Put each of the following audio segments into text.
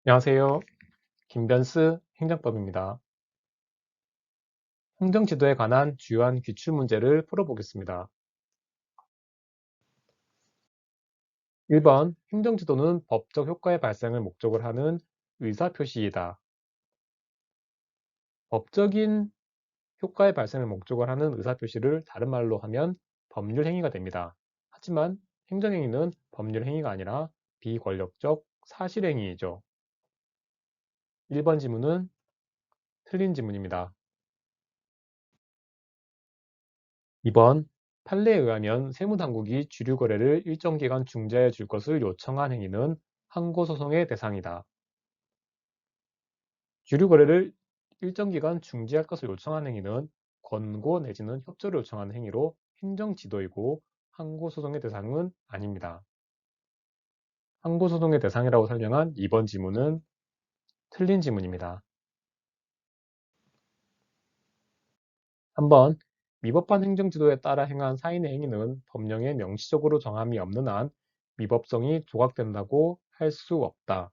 안녕하세요. 김변스 행정법입니다. 행정지도에 관한 주요한 기출문제를 풀어보겠습니다. 1번, 행정지도는 법적 효과의 발생을 목적으로 하는 의사표시이다. 법적인 효과의 발생을 목적으로 하는 의사표시를 다른 말로 하면 법률행위가 됩니다. 하지만 행정행위는 법률행위가 아니라 비권력적 사실행위이죠. 1번 지문은 틀린 지문입니다. 2번, 판례에 의하면 세무당국이 주류거래를 일정 기간 중지해 줄 것을 요청한 행위는 항고소송의 대상이다. 주류거래를 일정 기간 중지할 것을 요청한 행위는 권고 내지는 협조를 요청하는 행위로 행정지도이고 항고소송의 대상은 아닙니다. 항고소송의 대상이라고 설명한 2번 지문은 틀린 지문입니다. 3번, 위법한 행정지도에 따라 행한 사인의 행위는 법령에 명시적으로 정함이 없는 한 위법성이 조각된다고 할 수 없다.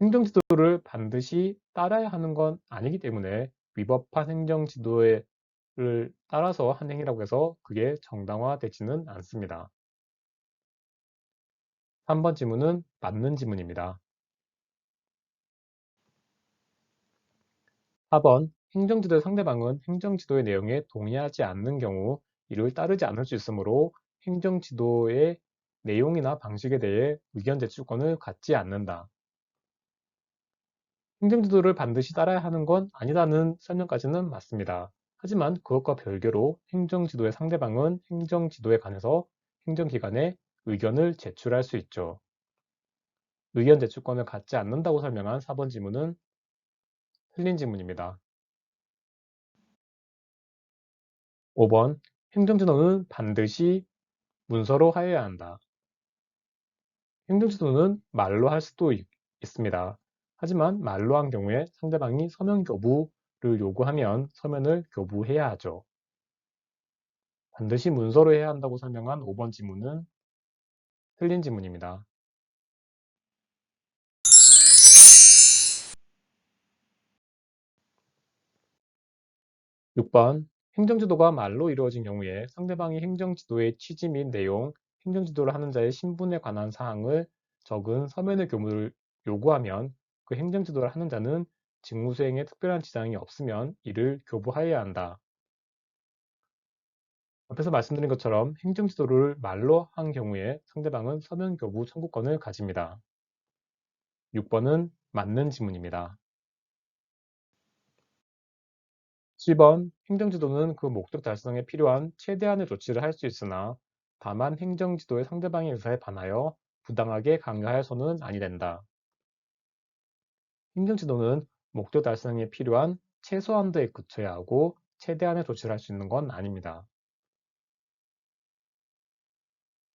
행정지도를 반드시 따라야 하는 건 아니기 때문에 위법한 행정지도를 따라서 한 행위라고 해서 그게 정당화되지는 않습니다. 3번 지문은 맞는 지문입니다. 4번, 행정지도의 상대방은 행정지도의 내용에 동의하지 않는 경우 이를 따르지 않을 수 있으므로 행정지도의 내용이나 방식에 대해 의견 제출권을 갖지 않는다. 행정지도를 반드시 따라야 하는 건 아니라는 설명까지는 맞습니다. 하지만 그것과 별개로 행정지도의 상대방은 행정지도에 관해서 행정기관에 의견을 제출할 수 있죠. 의견 제출권을 갖지 않는다고 설명한 4번 지문은 틀린 지문입니다. 5번, 행정지도는 반드시 문서로 하여야 한다. 행정지도는 말로 할 수도 있습니다. 하지만 말로 한 경우에 상대방이 서면 교부를 요구하면 서면을 교부해야 하죠. 반드시 문서로 해야 한다고 설명한 5번 지문은 틀린 지문입니다. 6번, 행정지도가 말로 이루어진 경우에 상대방이 행정지도의 취지 및 내용, 행정지도를 하는 자의 신분에 관한 사항을 적은 서면의 교부를 요구하면 그 행정지도를 하는 자는 직무수행에 특별한 지장이 없으면 이를 교부하여야 한다. 앞에서 말씀드린 것처럼 행정지도를 말로 한 경우에 상대방은 서면 교부 청구권을 가집니다. 6번은 맞는 지문입니다. 7번, 행정지도는 그 목적 달성에 필요한 최대한의 조치를 할 수 있으나 다만 행정지도의 상대방의 의사에 반하여 부당하게 강요하여서는 아니 된다. 행정지도는 목적 달성에 필요한 최소한도에 그쳐야 하고 최대한의 조치를 할 수 있는 건 아닙니다.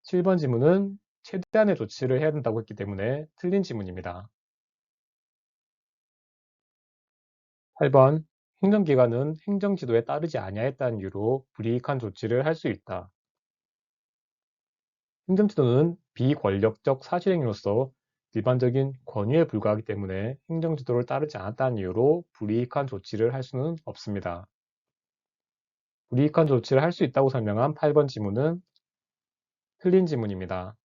7번 지문은 최대한의 조치를 해야 된다고 했기 때문에 틀린 지문입니다. 8번, 행정기관은 행정지도에 따르지 아니하였다는 이유로 불이익한 조치를 할 수 있다. 행정지도는 비권력적 사실행위로서 일반적인 권유에 불과하기 때문에 행정지도를 따르지 않았다는 이유로 불이익한 조치를 할 수는 없습니다. 불이익한 조치를 할 수 있다고 설명한 8번 지문은 틀린 지문입니다.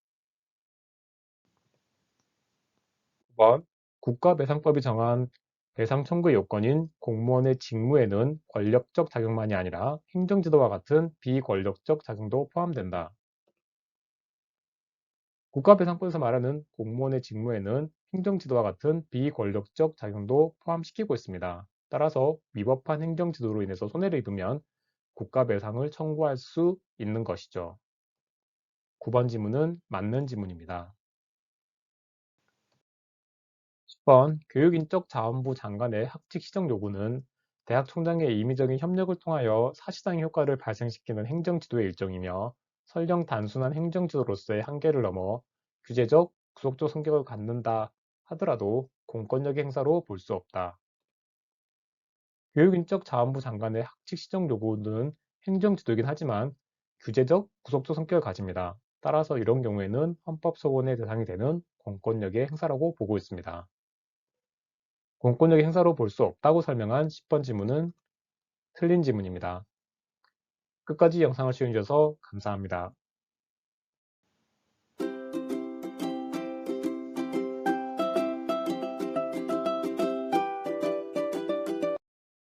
9번, 국가배상법이 정한 배상 청구의 요건인 공무원의 직무에는 권력적 작용만이 아니라 행정지도와 같은 비권력적 작용도 포함된다. 국가배상법에서 말하는 공무원의 직무에는 행정지도와 같은 비권력적 작용도 포함시키고 있습니다. 따라서 위법한 행정지도로 인해서 손해를 입으면 국가배상을 청구할 수 있는 것이죠. 9번 지문은 맞는 지문입니다. 10번, 교육인적 자원부 장관의 학칙 시정 요구는 대학 총장의 임의적인 협력을 통하여 사실상의 효과를 발생시키는 행정지도의 일종이며 설령 단순한 행정지도로서의 한계를 넘어 규제적, 구속적 성격을 갖는다 하더라도 공권력의 행사로 볼 수 없다. 교육인적 자원부 장관의 학칙 시정 요구는 행정지도이긴 하지만 규제적, 구속적 성격을 가집니다. 따라서 이런 경우에는 헌법 소원의 대상이 되는 공권력의 행사라고 보고 있습니다. 공권력의 행사로 볼 수 없다고 설명한 10번 지문은 틀린 지문입니다. 끝까지 영상을 시청해 주셔서 감사합니다.